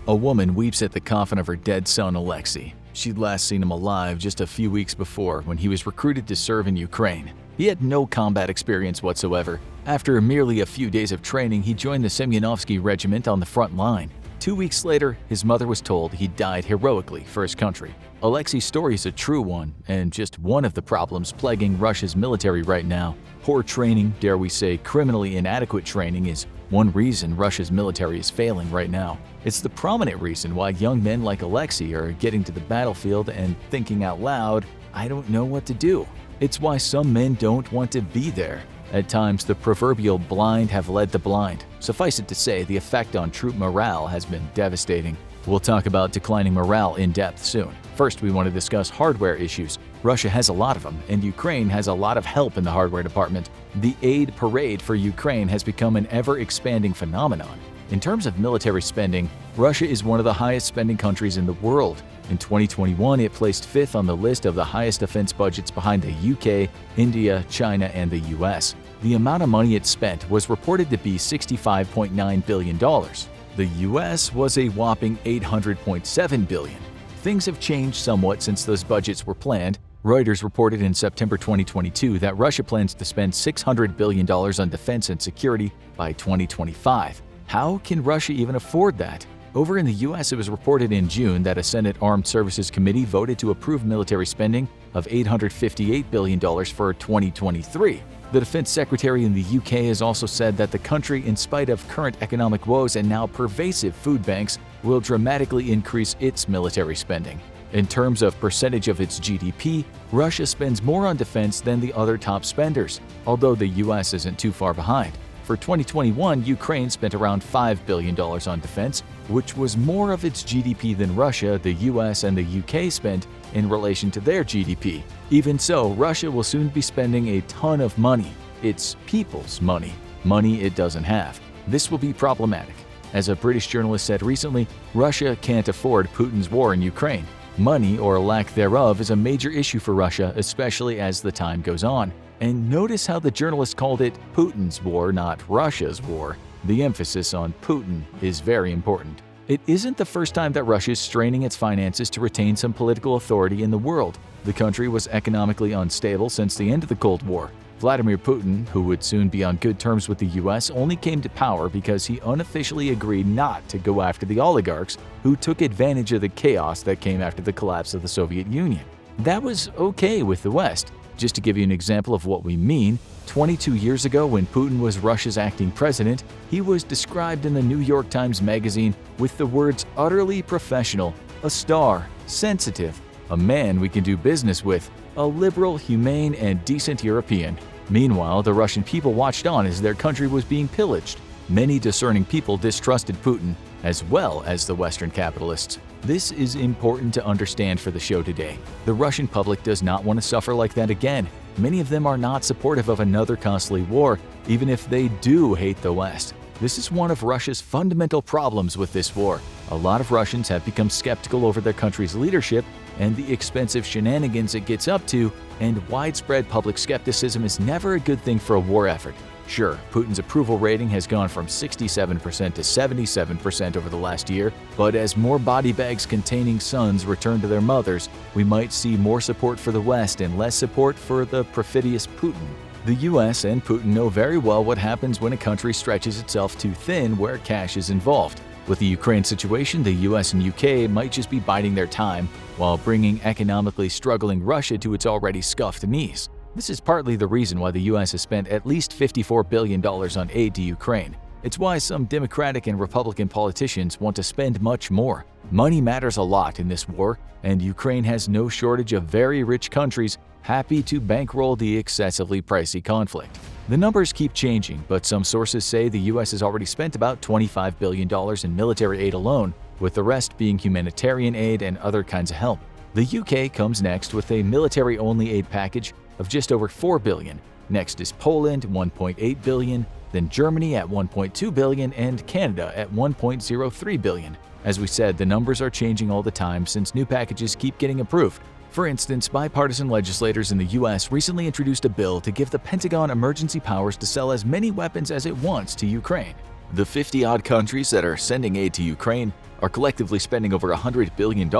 A woman weeps at the coffin of her dead son Alexei. She'd last seen him alive just a few weeks before when he was recruited to serve in Ukraine. He had no combat experience whatsoever. After merely a few days of training, he joined the Semyonovsky regiment on the front line. 2 weeks later, his mother was told he died heroically for his country. Alexei's story is a true one, and just one of the problems plaguing Russia's military right now. Poor training, dare we say criminally inadequate training, is one reason Russia's military is failing right now. It's the prominent reason why young men like Alexei are getting to the battlefield and thinking out loud, "I don't know what to do." It's why some men don't want to be there. At times, the proverbial blind have led the blind. Suffice it to say, the effect on troop morale has been devastating. We'll talk about declining morale in depth soon. First, we want to discuss hardware issues. Russia has a lot of them, and Ukraine has a lot of help in the hardware department. The aid parade for Ukraine has become an ever-expanding phenomenon. In terms of military spending, Russia is one of the highest spending countries in the world. In 2021, it placed 5th on the list of the highest defense budgets behind the UK, India, China, and the US. The amount of money it spent was reported to be $65.9 billion. The US was a whopping $800.7 billion. Things have changed somewhat since those budgets were planned. Reuters reported in September 2022 that Russia plans to spend $600 billion on defense and security by 2025. How can Russia even afford that? Over in the US, it was reported in June that a Senate Armed Services Committee voted to approve military spending of $858 billion for 2023. The Defense Secretary in the UK has also said that the country, in spite of current economic woes and now pervasive food banks, will dramatically increase its military spending. In terms of percentage of its GDP, Russia spends more on defense than the other top spenders, although the US isn't too far behind. For 2021, Ukraine spent around $5 billion on defense, which was more of its GDP than Russia, the US, and the UK spent in relation to their GDP. Even so, Russia will soon be spending a ton of money. It's people's money, money it doesn't have. This will be problematic. As a British journalist said recently, Russia can't afford Putin's war in Ukraine. Money, or lack thereof, is a major issue for Russia, especially as the time goes on. And notice how the journalist called it Putin's war, not Russia's war. The emphasis on Putin is very important. It isn't the first time that Russia is straining its finances to retain some political authority in the world. The country was economically unstable since the end of the Cold War. Vladimir Putin, who would soon be on good terms with the US, only came to power because he unofficially agreed not to go after the oligarchs who took advantage of the chaos that came after the collapse of the Soviet Union. That was okay with the West. Just to give you an example of what we mean, 22 years ago when Putin was Russia's acting president, he was described in the New York Times Magazine with the words utterly professional, a star, sensitive, a man we can do business with, a liberal, humane, and decent European. Meanwhile, the Russian people watched on as their country was being pillaged. Many discerning people distrusted Putin, as well as the Western capitalists. This is important to understand for the show today. The Russian public does not want to suffer like that again. Many of them are not supportive of another costly war, even if they do hate the West. This is one of Russia's fundamental problems with this war. A lot of Russians have become skeptical over their country's leadership and the expensive shenanigans it gets up to, and widespread public skepticism is never a good thing for a war effort. Sure, Putin's approval rating has gone from 67% to 77% over the last year, but as more body bags containing sons return to their mothers, we might see more support for the West and less support for the perfidious Putin. The US and Putin know very well what happens when a country stretches itself too thin where cash is involved. With the Ukraine situation, the US and UK might just be biding their time while bringing economically struggling Russia to its already scuffed knees. This is partly the reason why the US has spent at least $54 billion on aid to Ukraine. It's why some Democratic and Republican politicians want to spend much more. Money matters a lot in this war, and Ukraine has no shortage of very rich countries happy to bankroll the excessively pricey conflict. The numbers keep changing, but some sources say the US has already spent about $25 billion in military aid alone, with the rest being humanitarian aid and other kinds of help. The UK comes next with a military-only aid package of just over $4 billion. Next is Poland, $1.8 billion, then Germany at $1.2 billion, and Canada at $1.03 billion. As we said, the numbers are changing all the time since new packages keep getting approved. For instance, bipartisan legislators in the U.S. recently introduced a bill to give the Pentagon emergency powers to sell as many weapons as it wants to Ukraine. The 50-odd countries that are sending aid to Ukraine are collectively spending over $100 billion,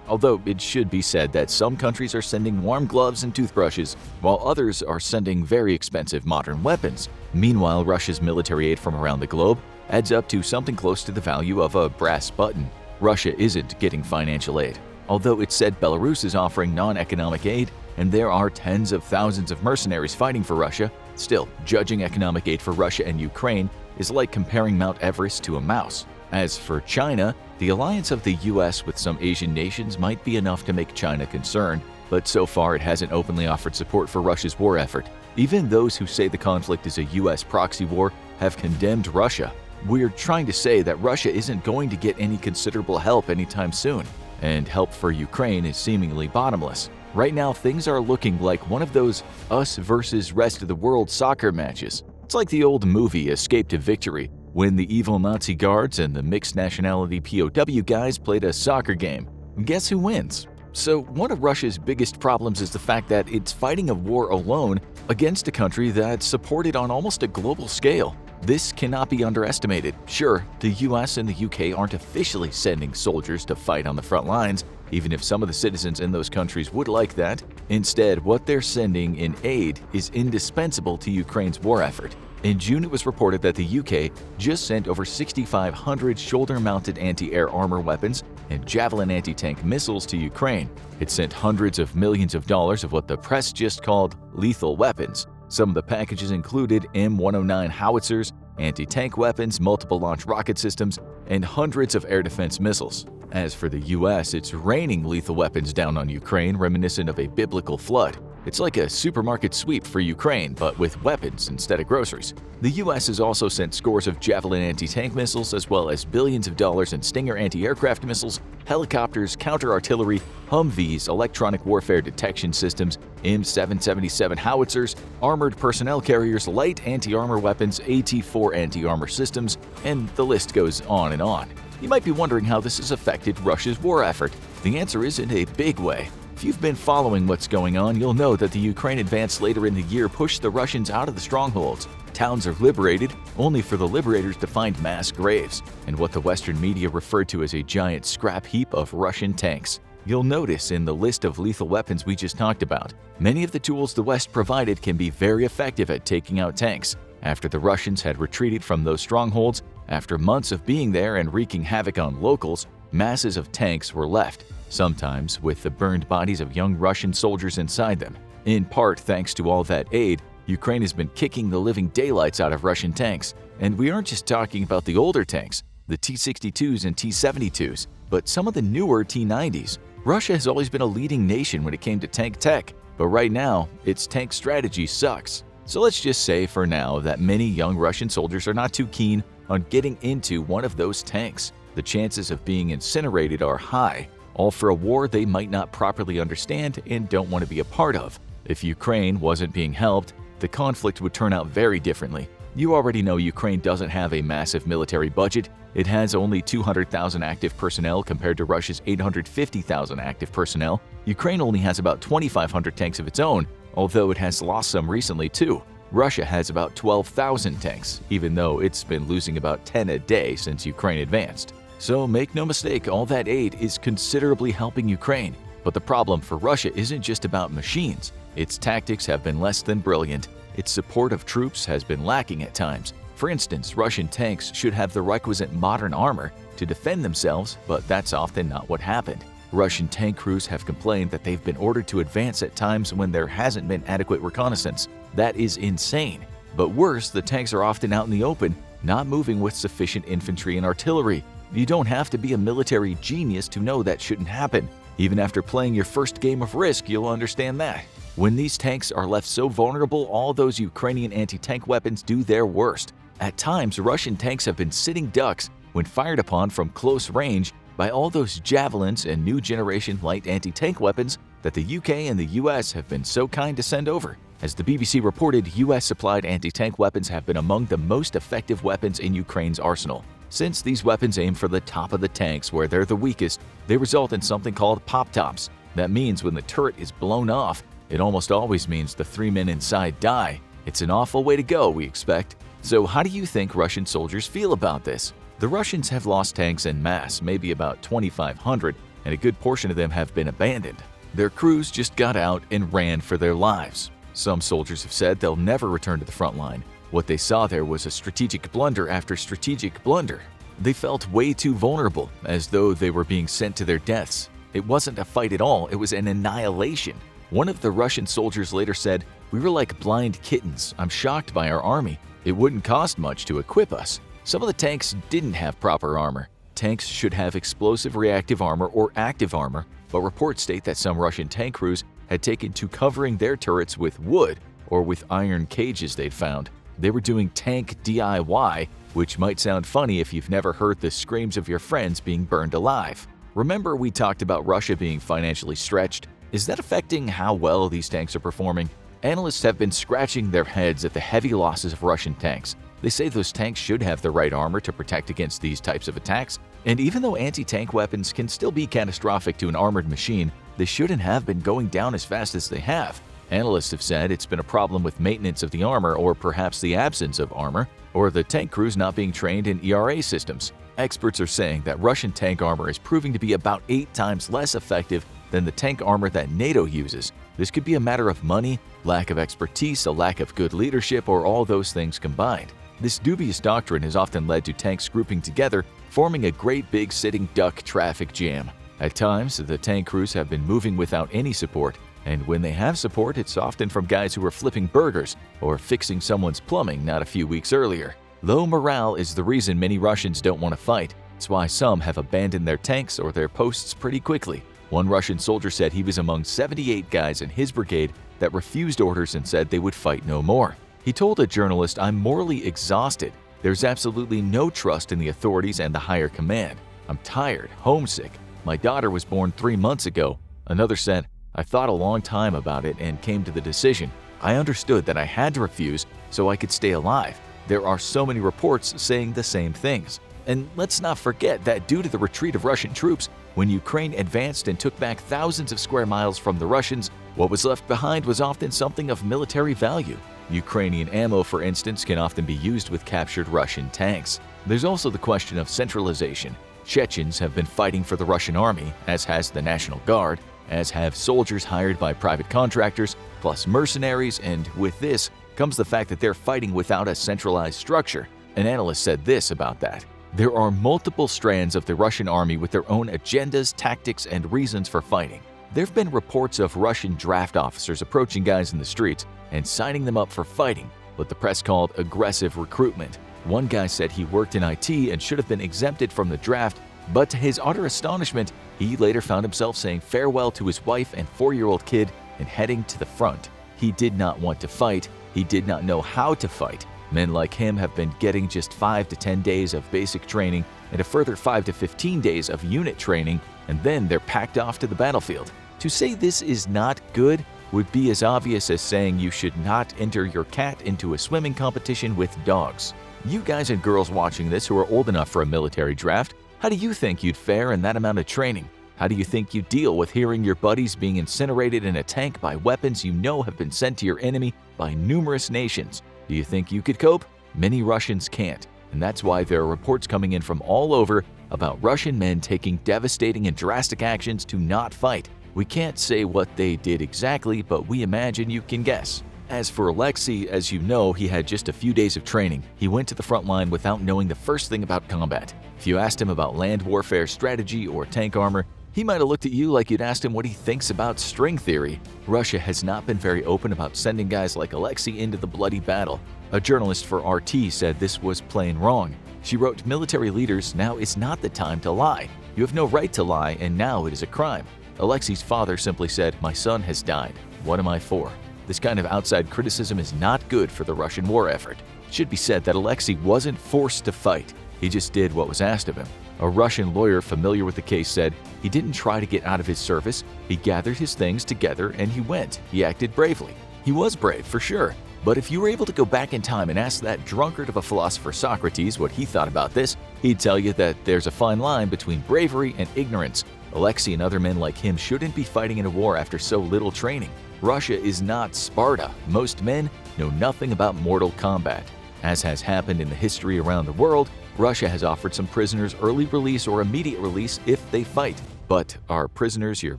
although it should be said that some countries are sending warm gloves and toothbrushes, while others are sending very expensive modern weapons. Meanwhile, Russia's military aid from around the globe adds up to something close to the value of a brass button. Russia isn't getting financial aid, although it's said Belarus is offering non-economic aid, and there are tens of thousands of mercenaries fighting for Russia. Still, judging economic aid for Russia and Ukraine is like comparing Mount Everest to a mouse. As for China, the alliance of the US with some Asian nations might be enough to make China concerned, but so far it hasn't openly offered support for Russia's war effort. Even those who say the conflict is a US proxy war have condemned Russia. We're trying to say that Russia isn't going to get any considerable help anytime soon, and help for Ukraine is seemingly bottomless. Right now, things are looking like one of those us versus rest of the world soccer matches. It's like the old movie Escape to Victory, when the evil Nazi guards and the mixed nationality POW guys played a soccer game. Guess who wins? So one of Russia's biggest problems is the fact that it's fighting a war alone against a country that's supported on almost a global scale. This cannot be underestimated. Sure, the US and the UK aren't officially sending soldiers to fight on the front lines, even if some of the citizens in those countries would like that. Instead, what they're sending in aid is indispensable to Ukraine's war effort. In June, it was reported that the UK just sent over 6,500 shoulder-mounted anti-air armor weapons and Javelin anti-tank missiles to Ukraine. It sent hundreds of millions of dollars of what the press just called lethal weapons. Some of the packages included M109 howitzers, anti-tank weapons, multiple launch rocket systems, and hundreds of air defense missiles. As for the US, it's raining lethal weapons down on Ukraine, reminiscent of a biblical flood. It's like a supermarket sweep for Ukraine, but with weapons instead of groceries. The US has also sent scores of Javelin anti-tank missiles, as well as billions of dollars in Stinger anti-aircraft missiles, helicopters, counter-artillery, Humvees, electronic warfare detection systems, M777 howitzers, armored personnel carriers, light anti-armor weapons, AT-4 anti-armor systems, and the list goes on and on. You might be wondering how this has affected Russia's war effort. The answer is in a big way. If you've been following what's going on, you'll know that the Ukraine advance later in the year pushed the Russians out of the strongholds. Towns are liberated, only for the liberators to find mass graves, and what the Western media referred to as a giant scrap heap of Russian tanks. You'll notice in the list of lethal weapons we just talked about, many of the tools the West provided can be very effective at taking out tanks. After the Russians had retreated from those strongholds, after months of being there and wreaking havoc on locals, masses of tanks were left, sometimes with the burned bodies of young Russian soldiers inside them. In part thanks to all that aid, Ukraine has been kicking the living daylights out of Russian tanks. And we aren't just talking about the older tanks, the T-62s and T-72s, but some of the newer T-90s. Russia has always been a leading nation when it came to tank tech, but right now, its tank strategy sucks. So let's just say for now that many young Russian soldiers are not too keen on getting into one of those tanks. The chances of being incinerated are high, all for a war they might not properly understand and don't want to be a part of. If Ukraine wasn't being helped, the conflict would turn out very differently. You already know Ukraine doesn't have a massive military budget. It has only 200,000 active personnel compared to Russia's 850,000 active personnel. Ukraine only has about 2,500 tanks of its own, although it has lost some recently too. Russia has about 12,000 tanks, even though it's been losing about 10 a day since Ukraine advanced. So make no mistake, all that aid is considerably helping Ukraine. But the problem for Russia isn't just about machines. Its tactics have been less than brilliant. Its support of troops has been lacking at times. For instance, Russian tanks should have the requisite modern armor to defend themselves, but that's often not what happened. Russian tank crews have complained that they've been ordered to advance at times when there hasn't been adequate reconnaissance. That is insane. But worse, the tanks are often out in the open, not moving with sufficient infantry and artillery. You don't have to be a military genius to know that shouldn't happen. Even after playing your first game of Risk, you'll understand that. When these tanks are left so vulnerable, all those Ukrainian anti-tank weapons do their worst. At times, Russian tanks have been sitting ducks when fired upon from close range by all those javelins and new generation light anti-tank weapons that the UK and the US have been so kind to send over. As the BBC reported, US-supplied anti-tank weapons have been among the most effective weapons in Ukraine's arsenal. Since these weapons aim for the top of the tanks where they're the weakest, they result in something called pop-tops. That means when the turret is blown off, it almost always means the 3 men inside die. It's an awful way to go, we expect. So how do you think Russian soldiers feel about this? The Russians have lost tanks en masse, maybe about 2,500, and a good portion of them have been abandoned. Their crews just got out and ran for their lives. Some soldiers have said they'll never return to the front line. What they saw there was a strategic blunder after strategic blunder. They felt way too vulnerable, as though they were being sent to their deaths. It wasn't a fight at all, it was an annihilation. One of the Russian soldiers later said, "We were like blind kittens. I'm shocked by our army. It wouldn't cost much to equip us." Some of the tanks didn't have proper armor. Tanks should have explosive reactive armor or active armor, but reports state that some Russian tank crews had taken to covering their turrets with wood or with iron cages they'd found. They were doing tank DIY, which might sound funny if you've never heard the screams of your friends being burned alive. Remember we talked about Russia being financially stretched? Is that affecting how well these tanks are performing? Analysts have been scratching their heads at the heavy losses of Russian tanks. They say those tanks should have the right armor to protect against these types of attacks, and even though anti-tank weapons can still be catastrophic to an armored machine, they shouldn't have been going down as fast as they have. Analysts have said it's been a problem with maintenance of the armor, or perhaps the absence of armor, or the tank crews not being trained in ERA systems. Experts are saying that Russian tank armor is proving to be about 8 times less effective than the tank armor that NATO uses. This could be a matter of money, lack of expertise, a lack of good leadership, or all those things combined. This dubious doctrine has often led to tanks grouping together, forming a great big sitting duck traffic jam. At times, the tank crews have been moving without any support, and when they have support, it's often from guys who are flipping burgers or fixing someone's plumbing not a few weeks earlier. Low morale is the reason many Russians don't want to fight. It's why some have abandoned their tanks or their posts pretty quickly. One Russian soldier said he was among 78 guys in his brigade that refused orders and said they would fight no more. He told a journalist, "I'm morally exhausted. There's absolutely no trust in the authorities and the higher command. I'm tired, homesick. My daughter was born 3 months ago." Another said, "I thought a long time about it and came to the decision. I understood that I had to refuse so I could stay alive." There are so many reports saying the same things. And let's not forget that due to the retreat of Russian troops, when Ukraine advanced and took back thousands of square miles from the Russians, what was left behind was often something of military value. Ukrainian ammo, for instance, can often be used with captured Russian tanks. There's also the question of centralization. Chechens have been fighting for the Russian army, as has the National Guard, as have soldiers hired by private contractors, plus mercenaries, and with this comes the fact that they're fighting without a centralized structure. An analyst said this about that: "There are multiple strands of the Russian army with their own agendas, tactics, and reasons for fighting. There have been reports of Russian draft officers approaching guys in the streets and signing them up for fighting, what the press called aggressive recruitment. One guy said he worked in IT and should have been exempted from the draft, but to his utter astonishment, he later found himself saying farewell to his wife and 4-year-old kid and heading to the front. He did not want to fight. He did not know how to fight. Men like him have been getting just 5 to 10 days of basic training and a further 5 to 15 days of unit training, and then they're packed off to the battlefield. To say this is not good would be as obvious as saying you should not enter your cat into a swimming competition with dogs. You guys and girls watching this who are old enough for a military draft, how do you think you'd fare in that amount of training? How do you think you deal with hearing your buddies being incinerated in a tank by weapons you know have been sent to your enemy by numerous nations? Do you think you could cope? Many Russians can't, and that's why there are reports coming in from all over about Russian men taking devastating and drastic actions to not fight. We can't say what they did exactly, but we imagine you can guess. As for Alexei, as you know, he had just a few days of training. He went to the front line without knowing the first thing about combat. If you asked him about land warfare strategy or tank armor, he might have looked at you like you'd asked him what he thinks about string theory. Russia has not been very open about sending guys like Alexei into the bloody battle. A journalist for RT said this was plain wrong. She wrote, "Military leaders, now is not the time to lie. You have no right to lie, and now it is a crime." Alexei's father simply said, "My son has died. What am I for?" This kind of outside criticism is not good for the Russian war effort. It should be said that Alexei wasn't forced to fight. He just did what was asked of him. A Russian lawyer familiar with the case said he didn't try to get out of his service. He gathered his things together and he went. He acted bravely. He was brave, for sure. But if you were able to go back in time and ask that drunkard of a philosopher Socrates what he thought about this, He'd tell you that there's a fine line between bravery and ignorance. Alexei and other men like him shouldn't be fighting in a war after so little training. Russia is not Sparta. Most men know nothing about mortal combat. As has happened in the history around the world, Russia has offered some prisoners early release or immediate release if they fight. But are prisoners your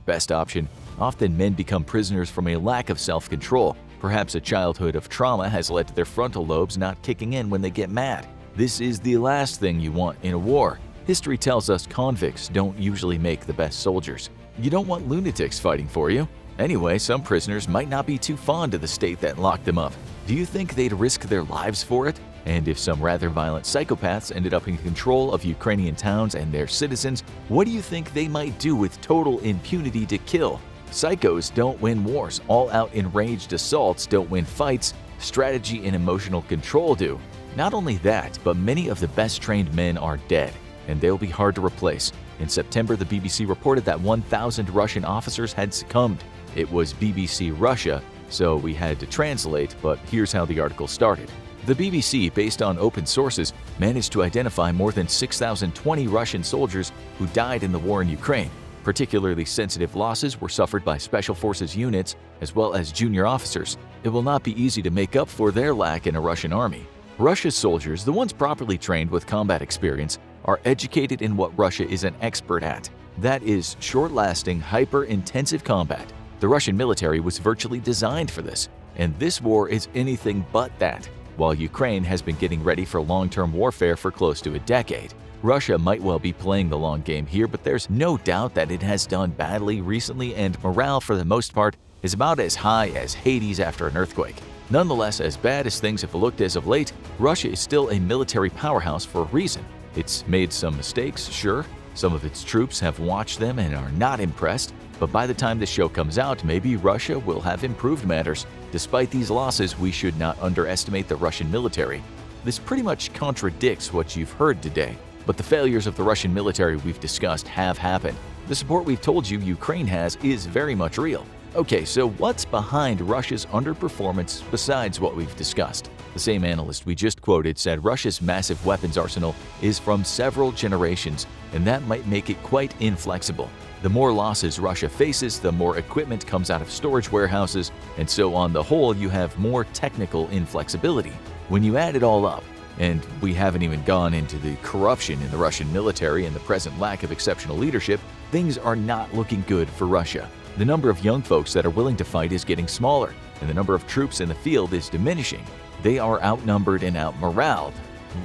best option? Often men become prisoners from a lack of self-control. Perhaps a childhood of trauma has led to their frontal lobes not kicking in when they get mad. This is the last thing you want in a war. History tells us convicts don't usually make the best soldiers. You don't want lunatics fighting for you. Anyway, some prisoners might not be too fond of the state that locked them up. Do you think they'd risk their lives for it? And if some rather violent psychopaths ended up in control of Ukrainian towns and their citizens, what do you think they might do with total impunity to kill? Psychos don't win wars. All-out enraged assaults don't win fights. Strategy and emotional control do. Not only that, but many of the best trained men are dead, and they'll be hard to replace. In September, the BBC reported that 1,000 Russian officers had succumbed. It was BBC Russia, so we had to translate, but here's how the article started. The BBC, based on open sources, managed to identify more than 6,020 Russian soldiers who died in the war in Ukraine. Particularly sensitive losses were suffered by Special Forces units as well as junior officers. It will not be easy to make up for their lack in a Russian army. Russia's soldiers, the ones properly trained with combat experience, are educated in what Russia is an expert at. That is short-lasting, hyper-intensive combat. The Russian military was virtually designed for this, and this war is anything but that. While Ukraine has been getting ready for long-term warfare for close to a decade, Russia might well be playing the long game here, but there's no doubt that it has done badly recently, and morale for the most part is about as high as Hades after an earthquake. Nonetheless, as bad as things have looked as of late, Russia is still a military powerhouse for a reason. It's made some mistakes, sure. Some of its troops have watched them and are not impressed, but by the time this show comes out, maybe Russia will have improved matters. Despite these losses, we should not underestimate the Russian military. This pretty much contradicts what you've heard today, but the failures of the Russian military we've discussed have happened. The support we've told you Ukraine has is very much real. Okay, so what's behind Russia's underperformance besides what we've discussed? The same analyst we just quoted said Russia's massive weapons arsenal is from several generations, and that might make it quite inflexible. The more losses Russia faces, the more equipment comes out of storage warehouses, and so on the whole you have more technical inflexibility. When you add it all up, and we haven't even gone into the corruption in the Russian military and the present lack of exceptional leadership, things are not looking good for Russia. The number of young folks that are willing to fight is getting smaller, and the number of troops in the field is diminishing. They are outnumbered and outmoraled.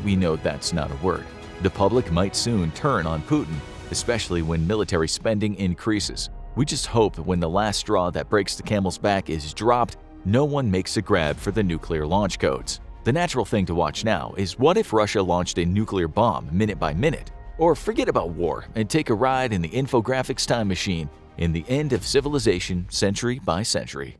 We know that's not a word. The public might soon turn on Putin, especially when military spending increases. We just hope when the last straw that breaks the camel's back is dropped, no one makes a grab for the nuclear launch codes. The natural thing to watch now is what if Russia launched a nuclear bomb minute by minute? Or forget about war and take a ride in the infographics time machine in the end of civilization century by century.